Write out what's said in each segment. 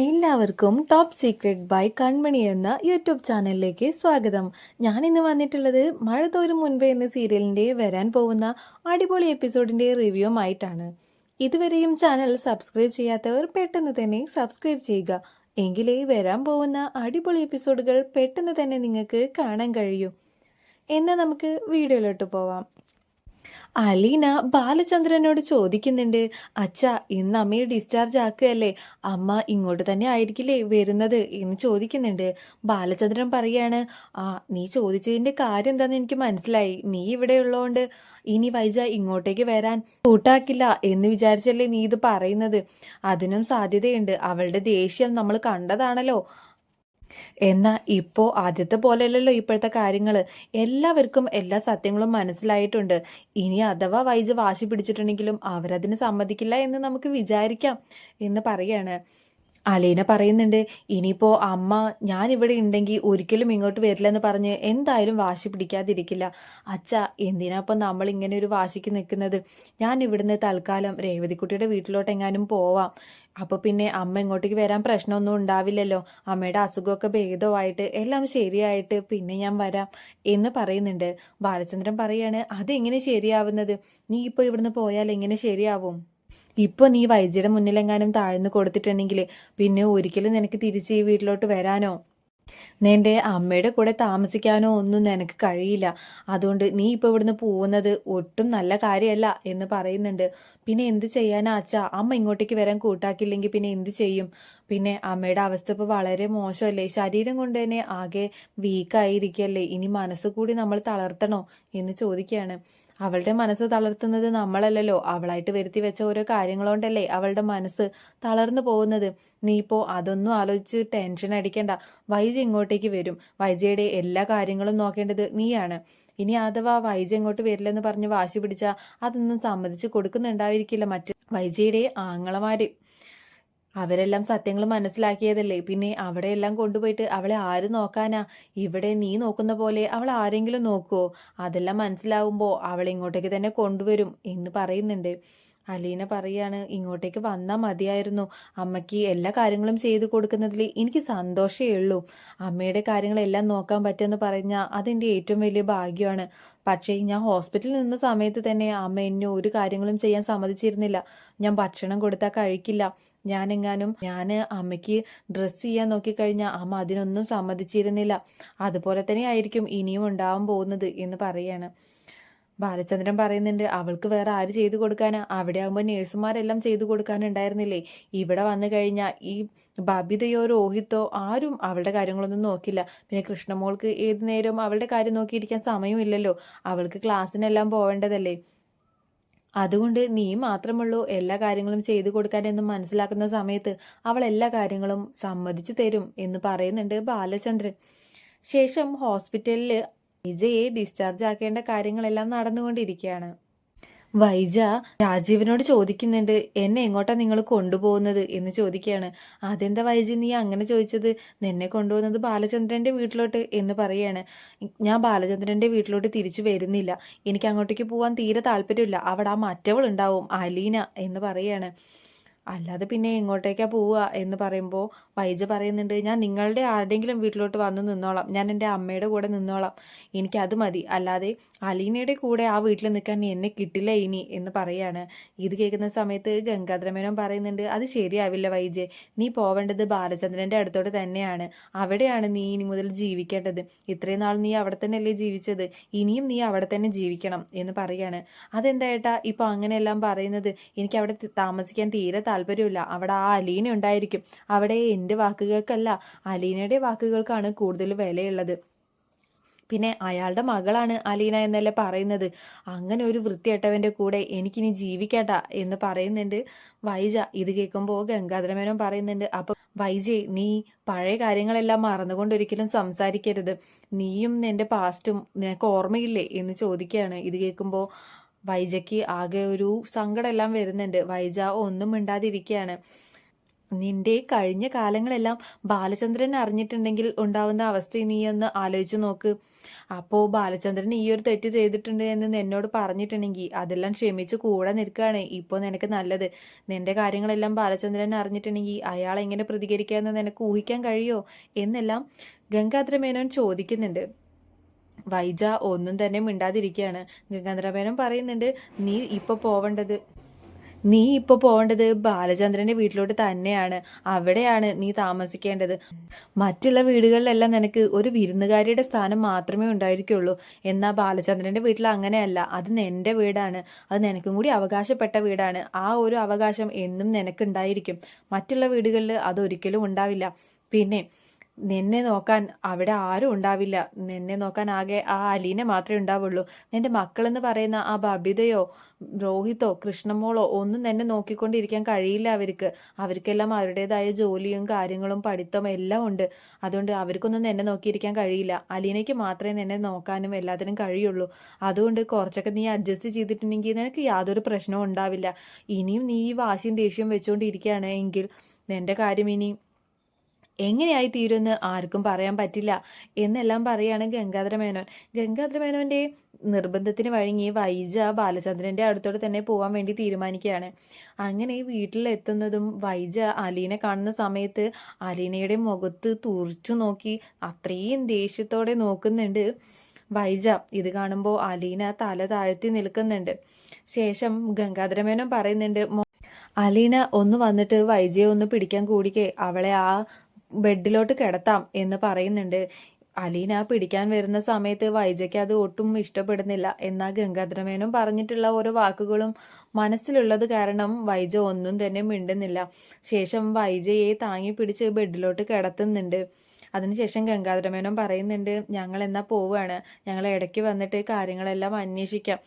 എല്ലാവർക്കും top secret by കൺമണി എന്ന YouTube ചാനലിലേക്ക് സ്വാഗതം. ഞാൻ ഇന്ന് വന്നിട്ടുള്ളത് മഴ തോരും മുൻപേ എന്ന സീരിയലിന്റെ വരാൻ പോകുന്ന അടിപൊളി എപ്പിസോഡിന്റെ റിവ്യൂ ആയിട്ടാണ്. ഇതുവരെയും ചാനൽ സബ്സ്ക്രൈബ് ചെയ്യാത്തവർ പെട്ടെന്ന് തന്നെ സബ്സ്ക്രൈബ് ചെയ്യുക. എങ്കിലേ വരാൻ പോകുന്ന അടിപൊളി എപ്പിസോഡുകൾ പെട്ടെന്ന് തന്നെ നിങ്ങൾക്ക് കാണാൻ കഴിയൂ. എന്നാൽ നമുക്ക് വീഡിയോയിലോട്ട് പോവാം. അലീന ബാലചന്ദ്രനോട് ചോദിക്കുന്നുണ്ട്, അച്ഛ ഇന്ന് അമ്മയെ ഡിസ്ചാർജ് ആക്കുകയല്ലേ, അമ്മ ഇങ്ങോട്ട് തന്നെ ആയിരിക്കില്ലേ വരുന്നത് എന്ന് ചോദിക്കുന്നുണ്ട്. ബാലചന്ദ്രൻ പറയാണ്, നീ ചോദിച്ചതിന്റെ കാര്യം എന്താന്ന് എനിക്ക് മനസ്സിലായി. നീ ഇവിടെ ഉള്ളതുകൊണ്ട് ഇനി വൈജ ഇങ്ങോട്ടേക്ക് വരാൻ കൂട്ടാക്കില്ല എന്ന് വിചാരിച്ചല്ലേ നീ ഇത് പറയുന്നത്. അതിനും സാധ്യതയുണ്ട്. അവളുടെ ദേഷ്യം നമ്മൾ കണ്ടതാണല്ലോ. എന്നാൽ ഇപ്പോൾ ആദ്യത്തെ പോലെയല്ലല്ലോ ഇപ്പോഴത്തെ കാര്യങ്ങൾ. എല്ലാവർക്കും എല്ലാ സത്യങ്ങളും മനസ്സിലായിട്ടുണ്ട്. ഇനി അഥവാ വൈജ് വാശി പിടിച്ചിട്ടുണ്ടെങ്കിലും അവരതിന് സമ്മതിക്കില്ല എന്ന് നമുക്ക് വിചാരിക്കാം എന്ന് പറയാണ്. അലീന പറയുന്നുണ്ട്, ഇനിയിപ്പോൾ അമ്മ ഞാനിവിടെ ഉണ്ടെങ്കിൽ ഒരിക്കലും ഇങ്ങോട്ട് വരില്ലെന്ന് പറഞ്ഞ് എന്തായാലും വാശി പിടിക്കാതിരിക്കില്ല. അച്ഛ എന്തിനാ ഇപ്പം നമ്മൾ ഇങ്ങനെ ഒരു വാശിക്ക് നിൽക്കുന്നത്? ഞാൻ ഇവിടുന്ന് തൽക്കാലം രേവതിക്കുട്ടിയുടെ വീട്ടിലോട്ട് എങ്ങാനും പോവാം. അപ്പോൾ പിന്നെ അമ്മ ഇങ്ങോട്ടേക്ക് വരാൻ പ്രശ്നമൊന്നും ഉണ്ടാവില്ലല്ലോ. അമ്മയുടെ അസുഖമൊക്കെ ഭേദമായിട്ട് എല്ലാം ശരിയായിട്ട് പിന്നെ ഞാൻ വരാം എന്ന് പറയുന്നുണ്ട്. ബാലചന്ദ്രൻ പറയാണ്, അതെങ്ങനെ ശരിയാവുന്നത്? നീ ഇപ്പോൾ ഇവിടുന്ന് പോയാൽ എങ്ങനെ ശരിയാവും? ഇപ്പോൾ നീ വൈദ്യയുടെ മുന്നിലെങ്ങാനും താഴ്ന്നു കൊടുത്തിട്ടുണ്ടെങ്കിൽ പിന്നെ ഒരിക്കലും നിനക്ക് തിരിച്ച് ഈ വീട്ടിലോട്ട് വരാനോ നിന്റെ അമ്മയുടെ കൂടെ താമസിക്കാനോ ഒന്നും നിനക്ക് കഴിയില്ല. അതുകൊണ്ട് നീ ഇപ്പോൾ ഇവിടുന്ന് പോകുന്നത് ഒട്ടും നല്ല കാര്യമല്ല എന്ന് പറയുന്നുണ്ട്. പിന്നെ എന്ത് ചെയ്യാനാ അച്ഛാ? അമ്മ ഇങ്ങോട്ടേക്ക് വരാൻ കൂട്ടാക്കില്ലെങ്കിൽ പിന്നെ എന്ത് ചെയ്യും? പിന്നെ അമ്മയുടെ അവസ്ഥ ഇപ്പോൾ വളരെ മോശമല്ലേ? ശരീരം കൊണ്ട് തന്നെ ആകെ വീക്കായിരിക്കല്ലേ? ഇനി മനസ്സുകൂടി നമ്മൾ തളർത്തണോ എന്ന് ചോദിക്കുകയാണ്. അവളുടെ മനസ്സ് തളർത്തുന്നത് നമ്മളല്ലല്ലോ. അവളായിട്ട് വരുത്തി വെച്ച ഓരോ കാര്യങ്ങളുകൊണ്ടല്ലേ അവളുടെ മനസ്സ് തളർന്നു പോകുന്നത്. നീ ഇപ്പോൾ അതൊന്നും ആലോചിച്ച് ടെൻഷൻ അടിക്കണ്ട. വൈജ ഇങ്ങോട്ടേക്ക് വരും. വൈജയുടെ എല്ലാ കാര്യങ്ങളും നോക്കേണ്ടത് നീയാണ്. ഇനി അഥവാ വൈജ ഇങ്ങോട്ട് വരില്ലെന്ന് പറഞ്ഞ് വാശി പിടിച്ചാൽ അതൊന്നും സമ്മതിച്ച് കൊടുക്കുന്നുണ്ടായിരിക്കില്ല മറ്റ് വൈജയുടെ ആങ്ങളമാര്. അവരെല്ലാം സത്യങ്ങൾ മനസ്സിലാക്കിയതല്ലേ. പിന്നെ അവിടെയെല്ലാം കൊണ്ടുപോയിട്ട് അവളെ ആര് നോക്കാനാ? ഇവിടെ നീ നോക്കുന്ന പോലെ അവൾ ആരെങ്കിലും നോക്കുവോ? അതെല്ലാം മനസ്സിലാവുമ്പോൾ അവളെ ഇങ്ങോട്ടേക്ക് തന്നെ കൊണ്ടുവരും എന്ന് പറയുന്നുണ്ട്. അലീന പറയാണ്, ഇങ്ങോട്ടേക്ക് വന്നാൽ മതിയായിരുന്നു. അമ്മയ്ക്ക് എല്ലാ കാര്യങ്ങളും ചെയ്തു കൊടുക്കുന്നതിൽ എനിക്ക് സന്തോഷമേ ഉള്ളൂ. അമ്മയുടെ കാര്യങ്ങളെല്ലാം നോക്കാൻ പറ്റുമെന്ന് പറഞ്ഞാൽ അതെൻ്റെ ഏറ്റവും വലിയ ഭാഗ്യമാണ്. പക്ഷേ ഞാൻ ഹോസ്പിറ്റലിൽ നിന്ന സമയത്ത് തന്നെ അമ്മ എന്നെ ഒരു കാര്യങ്ങളും ചെയ്യാൻ സമ്മതിച്ചിരുന്നില്ല. ഞാൻ ഭക്ഷണം കൊടുത്താൽ കഴിക്കില്ല. ഞാൻ അമ്മയ്ക്ക് ഡ്രസ്സ് ചെയ്യാൻ നോക്കിക്കഴിഞ്ഞാൽ അമ്മ അതിനൊന്നും സമ്മതിച്ചിരുന്നില്ല. അതുപോലെ തന്നെ ആയിരിക്കും ഇനിയും ഉണ്ടാവാൻ പോകുന്നത് എന്ന് പറയാണ്. ബാലചന്ദ്രൻ പറയുന്നുണ്ട്, അവൾക്ക് വേറെ ആര് ചെയ്തു കൊടുക്കാനാ? അവിടെ ആകുമ്പോൾ നേഴ്സുമാരെല്ലാം ചെയ്തു കൊടുക്കാനുണ്ടായിരുന്നില്ലേ? ഇവിടെ വന്നു കഴിഞ്ഞാൽ ഈ ബബിതയോ രോഹിത്തോ ആരും അവളുടെ കാര്യങ്ങളൊന്നും നോക്കില്ല. പിന്നെ കൃഷ്ണമോൾക്ക് ഏതു നേരവും അവളുടെ കാര്യം നോക്കിയിരിക്കാൻ സമയമില്ലല്ലോ. അവൾക്ക് ക്ലാസ്സിനെല്ലാം പോവേണ്ടതല്ലേ. അതുകൊണ്ട് നീ മാത്രമുള്ളൂ എല്ലാ കാര്യങ്ങളും ചെയ്തു കൊടുക്കാനെന്ന് മനസ്സിലാക്കുന്ന സമയത്ത് അവൾ എല്ലാ കാര്യങ്ങളും സമ്മതിച്ചു തരും എന്ന് പറയുന്നുണ്ട് ബാലചന്ദ്രൻ. ശേഷം ഹോസ്പിറ്റലിൽ വൈജയെ ഡിസ്ചാർജ് ആക്കേണ്ട കാര്യങ്ങളെല്ലാം നടന്നുകൊണ്ടിരിക്കുകയാണ്. വൈജ രാജീവിനോട് ചോദിക്കുന്നുണ്ട്, എന്നെ എങ്ങോട്ടാ നിങ്ങൾ കൊണ്ടുപോകുന്നത് എന്ന് ചോദിക്കുകയാണ്. അതെന്താ വൈജി നീ അങ്ങനെ ചോദിച്ചത്? നിന്നെ കൊണ്ടുപോകുന്നത് ബാലചന്ദ്രന്റെ വീട്ടിലോട്ട് എന്ന് പറയാണ്. ഞാൻ ബാലചന്ദ്രന്റെ വീട്ടിലോട്ട് തിരിച്ചു വരുന്നില്ല. എനിക്ക് അങ്ങോട്ടേക്ക് പോകാൻ തീരെ താല്പര്യമില്ല. അവിടെ ആ മറ്റവൾ ഉണ്ടാവും, അലീന എന്ന് പറയാണ്. അല്ലാതെ പിന്നെ എങ്ങോട്ടേക്കാ പോവുക എന്ന് പറയുമ്പോൾ വൈജ പറയുന്നുണ്ട്, ഞാൻ നിങ്ങളുടെ ആരുടെയെങ്കിലും വീട്ടിലോട്ട് വന്ന് നിന്നോളാം. ഞാൻ എൻ്റെ അമ്മയുടെ കൂടെ നിന്നോളാം. എനിക്കത് മതി. അല്ലാതെ അലീനയുടെ കൂടെ ആ വീട്ടിൽ നിൽക്കാൻ എന്നെ കിട്ടില്ല ഇനി എന്ന് പറയാണ്. ഇത് കേൾക്കുന്ന സമയത്ത് ഗംഗാധരമേനോൻ പറയുന്നുണ്ട്, അത് ശരിയാവില്ല വൈജെ. നീ പോവേണ്ടത് ബാലചന്ദ്രൻ്റെ അടുത്തോട്ട് തന്നെയാണ്. അവിടെയാണ് നീ ഇനി മുതൽ ജീവിക്കേണ്ടത്. ഇത്രയും നാൾ നീ അവിടെ തന്നെയല്ലേ ജീവിച്ചത്? ഇനിയും നീ അവിടെ തന്നെ ജീവിക്കണം എന്ന് പറയാണ്. അതെന്തായിട്ടാ ഇപ്പൊ അങ്ങനെയെല്ലാം പറയുന്നത്? എനിക്ക് അവിടെ താമസിക്കാൻ തീരെ താല്പര്യമില്ല. അവിടെ ആ അലീന ഉണ്ടായിരിക്കും. അവിടെ എൻ്റെ വാക്കുകൾക്കല്ല, അലീനയുടെ വാക്കുകൾക്കാണ് കൂടുതൽ വിലയുള്ളത്. പിന്നെ അയാളുടെ മകളാണ് അലീന എന്നല്ലേ പറയുന്നത്. അങ്ങനെ ഒരു വൃത്തികെട്ടവൻ്റെ കൂടെ എനിക്കിനി ജീവിക്കട്ട എന്ന് പറയുന്നുണ്ട് വൈജ. ഇത് കേൾക്കുമ്പോൾ ഗംഗാധരമേനോൻ പറയുന്നുണ്ട്, അപ്പൊ വൈജയ് നീ പഴയ കാര്യങ്ങളെല്ലാം മറന്നുകൊണ്ടൊരിക്കലും സംസാരിക്കരുത്. നീയും നിന്റെ പാസ്റ്റും നിനക്ക് ഓർമ്മയില്ലേ എന്ന് ചോദിക്കുകയാണ്. ഇത് കേൾക്കുമ്പോൾ വൈജയ്ക്ക് ആകെ ഒരു സങ്കടമെല്ലാം വരുന്നുണ്ട്. വൈജ ഒന്നും മിണ്ടാതിരിക്കുകയാണ്. നിന്റെ കഴിഞ്ഞ കാലങ്ങളെല്ലാം ബാലചന്ദ്രൻ അറിഞ്ഞിട്ടുണ്ടെങ്കിൽ ഉണ്ടാവുന്ന അവസ്ഥ നീ ഒന്ന് ആലോചിച്ച് നോക്ക്. അപ്പോൾ ബാലചന്ദ്രൻ ഈ ഒരു തെറ്റ് ചെയ്തിട്ടുണ്ട് എന്ന് എന്നോട് പറഞ്ഞിട്ടുണ്ടെങ്കിൽ അതെല്ലാം ക്ഷമിച്ച് കൂടെ നിൽക്കുകയാണ് ഇപ്പോൾ നിനക്ക് നല്ലത്. നിന്റെ കാര്യങ്ങളെല്ലാം ബാലചന്ദ്രൻ അറിഞ്ഞിട്ടുണ്ടെങ്കിൽ അയാൾ എങ്ങനെ പ്രതികരിക്കാമെന്ന് നിനക്ക് ഊഹിക്കാൻ കഴിയോ എന്നെല്ലാം ഗംഗാധര മേനോൻ ചോദിക്കുന്നുണ്ട്. വൈജ ഒന്നും തന്നെ മിണ്ടാതിരിക്കുകയാണ്. ഗംഗാധര മേനോൻ പറയുന്നുണ്ട്, നീ ഇപ്പോൾ പോവേണ്ടത് ബാലചന്ദ്രന്റെ വീട്ടിലോട്ട് തന്നെയാണ്. അവിടെയാണ് നീ താമസിക്കേണ്ടത്. മറ്റുള്ള വീടുകളിലെല്ലാം നിനക്ക് ഒരു വിരുന്നുകാരിയുടെ സ്ഥാനം മാത്രമേ ഉണ്ടായിരിക്കുള്ളൂ. എന്നാൽ ബാലചന്ദ്രന്റെ വീട്ടിൽ അങ്ങനെയല്ല. അത് നിന്റെ വീടാണ്. അത് നിനക്കും കൂടി അവകാശപ്പെട്ട വീടാണ്. ആ ഒരു അവകാശം എന്നും നിനക്കുണ്ടായിരിക്കും. മറ്റുള്ള വീടുകളിൽ അതൊരിക്കലും ഉണ്ടാവില്ല. പിന്നെ നിന്നെ നോക്കാൻ അവിടെ ആരും ഉണ്ടാവില്ല. നിന്നെ നോക്കാൻ ആകെ ആ അലീനെ മാത്രമേ ഉണ്ടാവുള്ളൂ. നിന്റെ മക്കളെന്ന് പറയുന്ന ആ ബബിതയോ രോഹിതോ കൃഷ്ണമോളോ ഒന്നും തന്നെ നോക്കിക്കൊണ്ടിരിക്കാൻ കഴിയില്ല അവർക്ക്. അവർക്കെല്ലാം അവരുടേതായ ജോലിയും കാര്യങ്ങളും പഠിത്തവും എല്ലാം ഉണ്ട്. അതുകൊണ്ട് അവർക്കൊന്നും നിന്നെ നോക്കിയിരിക്കാൻ കഴിയില്ല. അലീനയ്ക്ക് മാത്രമേ നിന്നെ നോക്കാനും എല്ലാത്തിനും കഴിയുള്ളൂ. അതുകൊണ്ട് കുറച്ചൊക്കെ നീ അഡ്ജസ്റ്റ് ചെയ്തിട്ടുണ്ടെങ്കിൽ നിനക്ക് യാതൊരു പ്രശ്നവും ഉണ്ടാവില്ല. ഇനിയും നീ ഈ വാശിയും ദേഷ്യവും വെച്ചുകൊണ്ടിരിക്കുകയാണ് എങ്കിൽ നിന്റെ കാര്യം ഇനി എങ്ങനെയായി തീരുമെന്ന് ആർക്കും പറയാൻ പറ്റില്ല എന്നെല്ലാം പറയാണ് ഗംഗാധര മേനോൻ. ഗംഗാധര മേനോന്റെ നിർബന്ധത്തിന് വഴങ്ങി വൈജ ബാലചന്ദ്രന്റെ അടുത്തോടെ തന്നെ പോകാൻ വേണ്ടി തീരുമാനിക്കുകയാണ്. അങ്ങനെ വീട്ടിലെത്തുന്നതും വൈജ അലീനെ കാണുന്ന സമയത്ത് അലീനയുടെ മുഖത്ത് തുറിച്ചു നോക്കി അത്രയും ദേഷ്യത്തോടെ നോക്കുന്നുണ്ട് വൈജ. ഇത് കാണുമ്പോൾ അലീന തല താഴ്ത്തി നിൽക്കുന്നുണ്ട്. ശേഷം ഗംഗാധര മേനോൻ പറയുന്നുണ്ട്, അലീന ഒന്ന് വന്നിട്ട് വൈജയെ ഒന്ന് പിടിക്കാൻ കൂടിക്കേ, അവളെ ആ ബെഡിലോട്ട് കിടത്താം എന്ന് പറയുന്നുണ്ട്. അലീന പിടിക്കാൻ വരുന്ന സമയത്ത് വൈജയ്ക്ക് അത് ഒട്ടും ഇഷ്ടപ്പെടുന്നില്ല. എന്നാൽ ഗംഗാധരമേനും പറഞ്ഞിട്ടുള്ള ഓരോ വാക്കുകളും മനസ്സിലുള്ളത് കാരണം വൈജ ഒന്നും തന്നെ മിണ്ടുന്നില്ല. ശേഷം വൈജയെ താങ്ങി പിടിച്ച് ബെഡിലോട്ട് കിടത്തുന്നുണ്ട്. അതിനുശേഷം ഗംഗാധരമേനോൻ പറയുന്നുണ്ട്, ഞങ്ങൾ എന്നാ പോവുകയാണ്, ഞങ്ങൾ ഇടയ്ക്ക് വന്നിട്ട് കാര്യങ്ങളെല്ലാം അന്വേഷിക്കാം.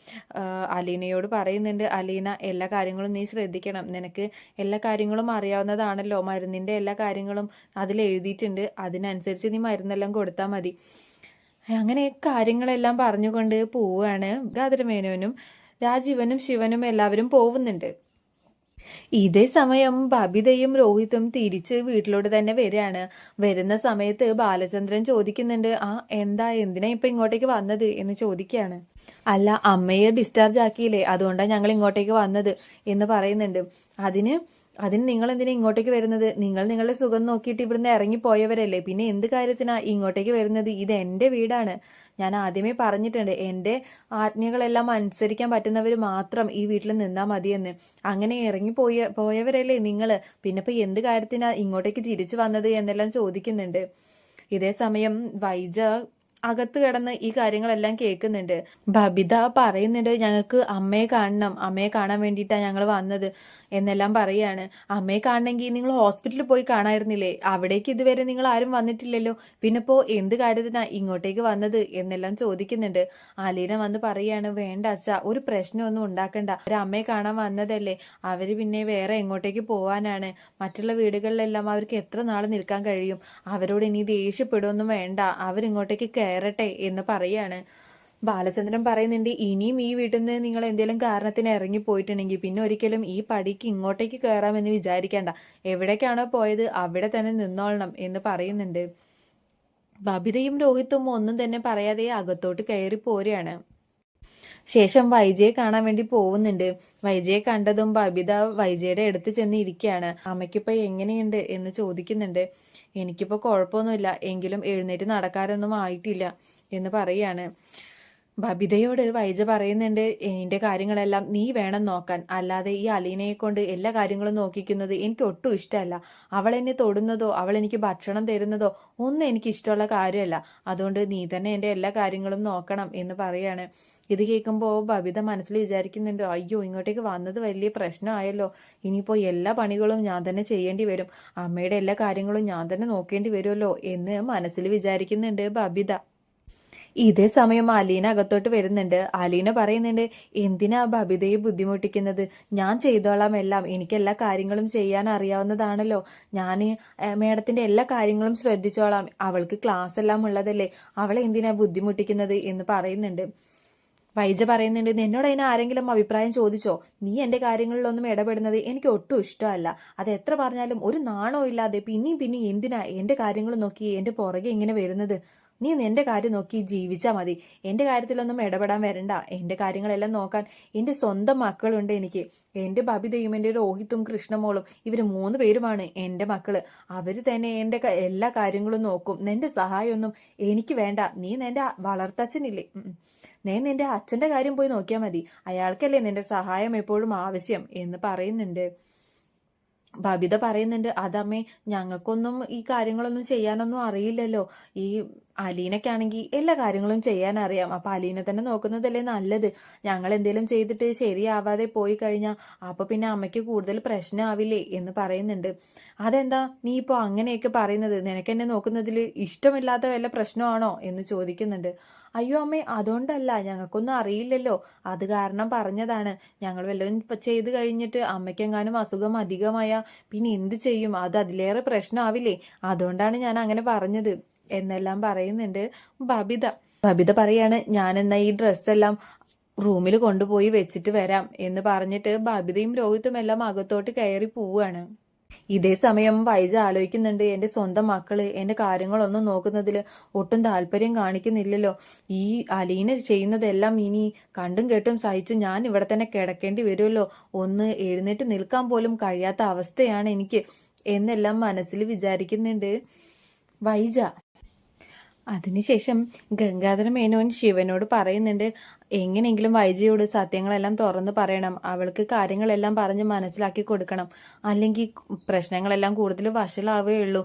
അലീനയോട് പറയുന്നുണ്ട്, അലീന എല്ലാ കാര്യങ്ങളും നീ ശ്രദ്ധിക്കണം. നിനക്ക് എല്ലാ കാര്യങ്ങളും അറിയാവുന്നതാണല്ലോ. മരുന്നിൻ്റെ എല്ലാ കാര്യങ്ങളും അതിൽ എഴുതിയിട്ടുണ്ട്. അതിനനുസരിച്ച് നീ മരുന്നെല്ലാം കൊടുത്താൽ മതി. അങ്ങനെ കാര്യങ്ങളെല്ലാം പറഞ്ഞുകൊണ്ട് പോവുകയാണ്. ഗംഗാധരമേനോനും രാജീവനും ശിവനും എല്ലാവരും പോകുന്നുണ്ട്. ഇതേ സമയം ബബിതയും രോഹിതും തിരിച്ച് വീട്ടിലോട്ട് തന്നെ വരികയാണ്. വരുന്ന സമയത്ത് ബാലചന്ദ്രൻ ചോദിക്കുന്നുണ്ട്, എന്തിനാ ഇപ്പൊ ഇങ്ങോട്ടേക്ക് വന്നത് എന്ന് ചോദിക്കുകയാണ്. അല്ല, അമ്മയെ ഡിസ്ചാർജ് ആക്കിയില്ലേ, അതുകൊണ്ടാണ് ഞങ്ങൾ ഇങ്ങോട്ടേക്ക് വന്നത് എന്ന് പറയുന്നുണ്ട്. അതിന് നിങ്ങൾ എന്തിനാ ഇങ്ങോട്ടേക്ക് വരുന്നത്? നിങ്ങൾ നിങ്ങളുടെ സുഖം നോക്കിയിട്ട് ഇവിടുന്ന് ഇറങ്ങിപ്പോയവരല്ലേ, പിന്നെ എന്ത് കാര്യത്തിനാ ഇങ്ങോട്ടേക്ക് വരുന്നത്? ഇത് എൻ്റെ വീടാണ്. ഞാൻ ആദ്യമേ പറഞ്ഞിട്ടുണ്ട്, എൻ്റെ ആജ്ഞകളെല്ലാം അനുസരിക്കാൻ പറ്റുന്നവർ മാത്രം ഈ വീട്ടിൽ നിന്നാൽ മതിയെന്ന്. അങ്ങനെ പോയവരല്ലേ നിങ്ങൾ, പിന്നെ ഇപ്പം എന്ത് കാര്യത്തിനാ ഇങ്ങോട്ടേക്ക് തിരിച്ചു വന്നത് എന്നെല്ലാം ചോദിക്കുന്നുണ്ട്. ഇതേ സമയം വൈജ അകത്ത് കിടന്ന് ഈ കാര്യങ്ങളെല്ലാം കേൾക്കുന്നുണ്ട്. ബബിത പറയുന്നുണ്ട്, ഞങ്ങൾക്ക് അമ്മയെ കാണണം, അമ്മയെ കാണാൻ വേണ്ടിയിട്ടാണ് ഞങ്ങൾ വന്നത് എന്നെല്ലാം പറയാണ്. അമ്മയെ കാണണമെങ്കിൽ നിങ്ങൾ ഹോസ്പിറ്റലിൽ പോയി കാണായിരുന്നില്ലേ? അവിടേക്ക് ഇതുവരെ നിങ്ങൾ ആരും വന്നിട്ടില്ലല്ലോ, പിന്നെ ഇപ്പോൾ എന്ത് കാര്യത്തിനാണ് ഇങ്ങോട്ടേക്ക് വന്നത് എന്നെല്ലാം ചോദിക്കുന്നുണ്ട്. അലീന വന്ന് പറയാണ്, വേണ്ട അച്ഛ, ഒരു പ്രശ്നമൊന്നും ഉണ്ടാക്കണ്ട, ഒരു അമ്മയെ കാണാൻ വന്നതല്ലേ, അവർ പിന്നെ വേറെ എങ്ങോട്ടേക്ക് പോവാനാണ്? മറ്റുള്ള വീടുകളിലെല്ലാം അവർക്ക് എത്ര നാൾ നിൽക്കാൻ കഴിയും? അവരോട് ഇനി ദേഷ്യപ്പെടുമൊന്നും വേണ്ട, അവരിങ്ങോട്ടേക്ക് കയറട്ടെ എന്ന് പറയാണ്. ബാലചന്ദ്രൻ പറയുന്നുണ്ട്, ഇനിയും ഈ വീട്ടിൽ നിന്ന് നിങ്ങൾ എന്തെങ്കിലും കാരണത്തിന് ഇറങ്ങിപ്പോയിട്ടുണ്ടെങ്കിൽ പിന്നെ ഒരിക്കലും ഈ പടിക്ക് ഇങ്ങോട്ടേക്ക് കയറാമെന്ന് വിചാരിക്കേണ്ട. എവിടേക്കാണോ പോയത് അവിടെ തന്നെ നിന്നോളണം എന്ന് പറയുന്നുണ്ട്. ബബിതയും രോഹിത്തും ഒന്നും തന്നെ പറയാതെ അകത്തോട്ട് കയറി പോരുകയാണ്. ശേഷം വൈജയെ കാണാൻ വേണ്ടി പോകുന്നുണ്ട്. വൈജയെ കണ്ടതും ബബിത വൈജയുടെ അടുത്ത് ചെന്ന് ഇരിക്കുകയാണ്. അമ്മയ്ക്കിപ്പോൾ എങ്ങനെയുണ്ട് എന്ന് ചോദിക്കുന്നുണ്ട്. എനിക്കിപ്പോൾ കുഴപ്പമൊന്നുമില്ല, എങ്കിലും എഴുന്നേറ്റ് നടക്കാനൊന്നും ആയിട്ടില്ല എന്ന് പറയാണ്. ബബിതയോട് വൈജ പറയുന്നുണ്ട്, എൻ്റെ കാര്യങ്ങളെല്ലാം നീ വേണം നോക്കാൻ, അല്ലാതെ ഈ അലീനയെ കൊണ്ട് എല്ലാ കാര്യങ്ങളും നോക്കിക്കുന്നത് എനിക്ക് ഒട്ടും ഇഷ്ടമല്ല. അവൾ എന്നെ തൊടുന്നതോ അവൾ എനിക്ക് ഭക്ഷണം തരുന്നതോ ഒന്നും എനിക്ക് ഇഷ്ടമുള്ള കാര്യമല്ല. അതുകൊണ്ട് നീ തന്നെ എൻ്റെ എല്ലാ കാര്യങ്ങളും നോക്കണം എന്ന് പറയാണ്. ഇത് കേൾക്കുമ്പോൾ ബബിത മനസ്സിൽ വിചാരിക്കുന്നുണ്ട്, അയ്യോ, ഇങ്ങോട്ടേക്ക് വന്നത് വലിയ പ്രശ്നമായല്ലോ, ഇനിയിപ്പോൾ എല്ലാ പണികളും ഞാൻ തന്നെ ചെയ്യേണ്ടി വരും, അമ്മയുടെ എല്ലാ കാര്യങ്ങളും ഞാൻ തന്നെ നോക്കേണ്ടി വരുമല്ലോ എന്ന് മനസ്സിൽ വിചാരിക്കുന്നുണ്ട് ബബിത. ഇതേ സമയം അലീന അകത്തോട്ട് വരുന്നുണ്ട്. അലീന പറയുന്നുണ്ട്, എന്തിനാ ബബിതയെ ബുദ്ധിമുട്ടിക്കുന്നത്? ഞാൻ ചെയ്തോളാം എല്ലാം, എനിക്ക് എല്ലാ കാര്യങ്ങളും ചെയ്യാൻ അറിയാവുന്നതാണല്ലോ. ഞാൻ മേഡത്തിൻ്റെ എല്ലാ കാര്യങ്ങളും ശ്രദ്ധിച്ചോളാം, അവൾക്ക് ക്ലാസ് എല്ലാം ഉള്ളതല്ലേ, അവളെ എന്തിനാ ബുദ്ധിമുട്ടിക്കുന്നത് എന്ന് പറയുന്നുണ്ട്. വൈജ പറയുന്നുണ്ട്, എന്നോട് അതിന് ആരെങ്കിലും അഭിപ്രായം ചോദിച്ചോ? നീ എൻ്റെ കാര്യങ്ങളിലൊന്നും ഇടപെടുന്നത് എനിക്ക് ഒട്ടും ഇഷ്ടമല്ല. അത് എത്ര പറഞ്ഞാലും ഒരു നാണോ ഇല്ലാതെ പിന്നെയും എന്തിനാ എൻ്റെ കാര്യങ്ങൾ നോക്കി എൻ്റെ പുറകെ ഇങ്ങനെ വരുന്നത്? നീ നിന്റെ കാര്യം നോക്കി ജീവിച്ചാൽ മതി. എൻ്റെ കാര്യത്തിലൊന്നും ഇടപെടാൻ വരണ്ട. എൻ്റെ കാര്യങ്ങളെല്ലാം നോക്കാൻ എൻ്റെ സ്വന്തം മക്കളുണ്ട് എനിക്ക്. എൻ്റെ ബബിതയും എൻ്റെ രോഹിത്തും കൃഷ്ണമോളും ഇവർ 3 പേരുമാണ് എൻ്റെ മക്കള്. അവർ തന്നെ എൻ്റെ എല്ലാ കാര്യങ്ങളും നോക്കും. നിന്റെ സഹായമൊന്നും എനിക്ക് വേണ്ട. നീ നിന്റെ വളർത്തച്ഛനില്ലേ, നീ നിന്റെ അച്ഛൻ്റെ കാര്യം പോയി നോക്കിയാൽ മതി. അയാൾക്കല്ലേ നിന്റെ സഹായം എപ്പോഴും ആവശ്യം എന്ന് പറയുന്നുണ്ട്. ബബിത പറയുന്നുണ്ട്, അതമ്മേ, ഞങ്ങൾക്കൊന്നും ഈ കാര്യങ്ങളൊന്നും ചെയ്യാനൊന്നും അറിയില്ലല്ലോ. ഈ അലീനയ്ക്കാണെങ്കിൽ എല്ലാ കാര്യങ്ങളും ചെയ്യാൻ അറിയാം. അപ്പൊ അലീനെ തന്നെ നോക്കുന്നതല്ലേ നല്ലത്. ഞങ്ങൾ എന്തെങ്കിലും ചെയ്തിട്ട് ശരിയാവാതെ പോയി കഴിഞ്ഞാൽ അപ്പൊ പിന്നെ അമ്മയ്ക്ക് കൂടുതൽ പ്രശ്നമാവില്ലേ എന്ന് പറയുന്നുണ്ട്. അതെന്താ നീ ഇപ്പൊ അങ്ങനെയൊക്കെ പറയുന്നത്? നിനക്ക് എന്നെ നോക്കുന്നതിൽ ഇഷ്ടമില്ലാത്ത വല്ല പ്രശ്നമാണോ എന്ന് ചോദിക്കുന്നുണ്ട്. അയ്യോ അമ്മേ, അതുകൊണ്ടല്ല, ഞങ്ങൾക്കൊന്നും അറിയില്ലല്ലോ, അത് കാരണം പറഞ്ഞതാണ്. ഞങ്ങൾ വല്ലതും ചെയ്ത് കഴിഞ്ഞിട്ട് അമ്മയ്ക്കെങ്ങാനും അസുഖം അധികമായ പിന്നെ എന്ത് ചെയ്യും? അത് അതിലേറെ പ്രശ്നമാവില്ലേ? അതുകൊണ്ടാണ് ഞാൻ അങ്ങനെ പറഞ്ഞത് എന്നെല്ലാം പറയുന്നുണ്ട് ബബിത. ബബിത പറയാണ്, ഞാൻ എന്നാ ഈ ഡ്രസ്സെല്ലാം റൂമിൽ കൊണ്ടുപോയി വെച്ചിട്ട് വരാം എന്ന് പറഞ്ഞിട്ട് ബബിതയും രോഹിത്തും എല്ലാം അകത്തോട്ട് കയറി പോവുകയാണ്. ഇതേ സമയം വൈജ ആലോചിക്കുന്നുണ്ട്, എൻ്റെ സ്വന്തം മക്കള് എൻ്റെ കാര്യങ്ങളൊന്നും നോക്കുന്നതിൽ ഒട്ടും താല്പര്യം കാണിക്കുന്നില്ലല്ലോ. ഈ അലീന ചെയ്യുന്നതെല്ലാം ഇനി കണ്ടും കേട്ടും സഹിച്ചു ഞാൻ ഇവിടെ തന്നെ കിടക്കേണ്ടി വരുമല്ലോ. ഒന്ന് എഴുന്നേറ്റ് നിൽക്കാൻ പോലും കഴിയാത്ത അവസ്ഥയാണ് എനിക്ക് എന്നെല്ലാം മനസ്സിൽ വിചാരിക്കുന്നുണ്ട് വൈജ. അതിനുശേഷം ഗംഗാധര മേനോൻ ശിവനോട് പറയുന്നുണ്ട്, എങ്ങനെയെങ്കിലും വൈജയോട് സത്യങ്ങളെല്ലാം തുറന്നു പറയണം. അവൾക്ക് കാര്യങ്ങളെല്ലാം പറഞ്ഞ് മനസ്സിലാക്കി കൊടുക്കണം. അല്ലെങ്കിൽ പ്രശ്നങ്ങളെല്ലാം കൂടുതൽ വഷളാവുകയുള്ളൂ.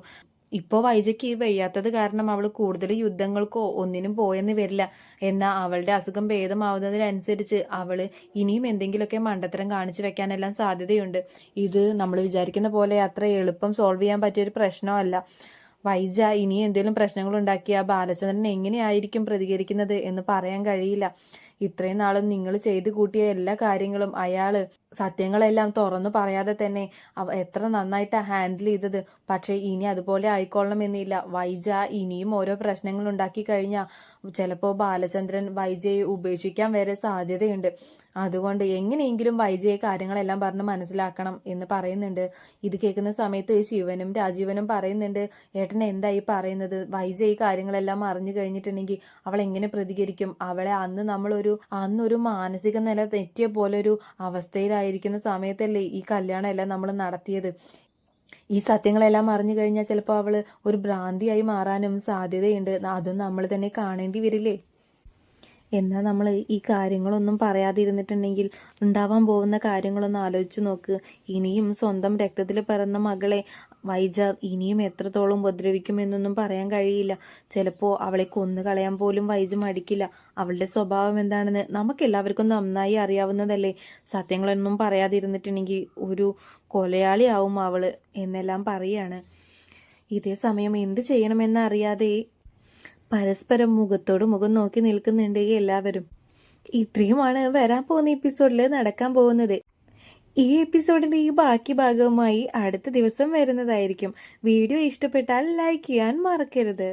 ഇപ്പോൾ വൈജയ്ക്ക് വയ്യാത്തത് കാരണം അവൾ കൂടുതൽ യുദ്ധങ്ങൾക്കോ ഒന്നിനും പോയെന്ന് വരില്ല. എന്നാൽ അവളുടെ അസുഖം ഭേദമാവുന്നതിനനുസരിച്ച് അവൾ ഇനിയും എന്തെങ്കിലുമൊക്കെ മണ്ടത്തരം കാണിച്ചു വെക്കാനെല്ലാം സാധ്യതയുണ്ട്. ഇത് നമ്മൾ വിചാരിക്കുന്ന പോലെ അത്ര എളുപ്പം സോൾവ് ചെയ്യാൻ പറ്റിയൊരു പ്രശ്നമല്ല. വൈജ ഇനിയും എന്തെങ്കിലും പ്രശ്നങ്ങൾ ഉണ്ടാക്കിയാൽ ബാലചന്ദ്രൻ എങ്ങനെയായിരിക്കും പ്രതികരിക്കുന്നത് എന്ന് പറയാൻ കഴിയില്ല. ഇത്രയും നാളും നിങ്ങൾ ചെയ്തു കൂട്ടിയ എല്ലാ കാര്യങ്ങളും അയാള് സത്യങ്ങളെല്ലാം തുറന്നു പറയാതെ തന്നെ എത്ര നന്നായിട്ടാ ഹാൻഡിൽ ചെയ്തത്. പക്ഷെ ഇനി അതുപോലെ ആയിക്കൊള്ളണമെന്നില്ല. വൈജ ഇനിയും ഓരോ പ്രശ്നങ്ങൾ ഉണ്ടാക്കി കഴിഞ്ഞാൽ ചിലപ്പോൾ ബാലചന്ദ്രൻ വൈജയെ ഉപേക്ഷിക്കാൻ വരെ സാധ്യതയുണ്ട്. അതുകൊണ്ട് എങ്ങനെയെങ്കിലും വൈജയെ കാര്യങ്ങളെല്ലാം പറഞ്ഞ് മനസ്സിലാക്കണം എന്ന് പറയുന്നുണ്ട്. ഇത് കേൾക്കുന്ന സമയത്ത് ശിവനും രാജീവനും പറയുന്നുണ്ട്, ഏട്ടൻ എന്തായി പറയുന്നത്? വൈജ ഈ കാര്യങ്ങളെല്ലാം അറിഞ്ഞു കഴിഞ്ഞിട്ടുണ്ടെങ്കിൽ അവൾ എങ്ങനെ പ്രതികരിക്കും? അവളെ അന്നൊരു മാനസിക നില തെറ്റിയ പോലൊരു അവസ്ഥയിലായിരിക്കുന്ന സമയത്തല്ലേ ഈ കല്യാണം എല്ലാം നമ്മൾ നടത്തിയത്. ഈ സത്യങ്ങളെല്ലാം അറിഞ്ഞു കഴിഞ്ഞാൽ ചിലപ്പോൾ അവള് ഒരു ഭ്രാന്തിയായി മാറാനും സാധ്യതയുണ്ട്. അതും നമ്മൾ തന്നെ കാണേണ്ടി വരില്ലേ? എന്നാൽ നമ്മൾ ഈ കാര്യങ്ങളൊന്നും പറയാതിരുന്നിട്ടുണ്ടെങ്കിൽ ഉണ്ടാവാൻ പോകുന്ന കാര്യങ്ങളൊന്ന് ആലോചിച്ച് നോക്ക്. ഇനിയും സ്വന്തം രക്തത്തിൽ പിറന്ന മകളെ വൈജ ഇനിയും എത്രത്തോളം ഉപദ്രവിക്കുമെന്നൊന്നും പറയാൻ കഴിയില്ല. ചിലപ്പോൾ അവളെ കൊന്നു കളയാൻ പോലും വൈജ മടിക്കില്ല. അവളുടെ സ്വഭാവം എന്താണെന്ന് നമുക്കെല്ലാവർക്കും നന്നായി അറിയാവുന്നതല്ലേ. സത്യങ്ങളൊന്നും പറയാതിരുന്നിട്ടുണ്ടെങ്കിൽ ഒരു കൊലയാളിയാവും അവള് എന്നെല്ലാം പറയാണ്. ഇതേ സമയം എന്ത് ചെയ്യണമെന്ന് അറിയാതെ പരസ്പരം മുഖത്തോട് മുഖം നോക്കി നിൽക്കുന്നുണ്ട് എല്ലാവരും. ഇത്രയുമാണ് വരാൻ പോകുന്ന എപ്പിസോഡിൽ നടക്കാൻ പോകുന്നത്. ഈ എപ്പിസോഡിന്റെ ഈ ബാക്കി ഭാഗവുമായി അടുത്ത ദിവസം വരുന്നതായിരിക്കും. വീഡിയോ ഇഷ്ടപ്പെട്ടാൽ ലൈക്ക് ചെയ്യാൻ മറക്കരുത്.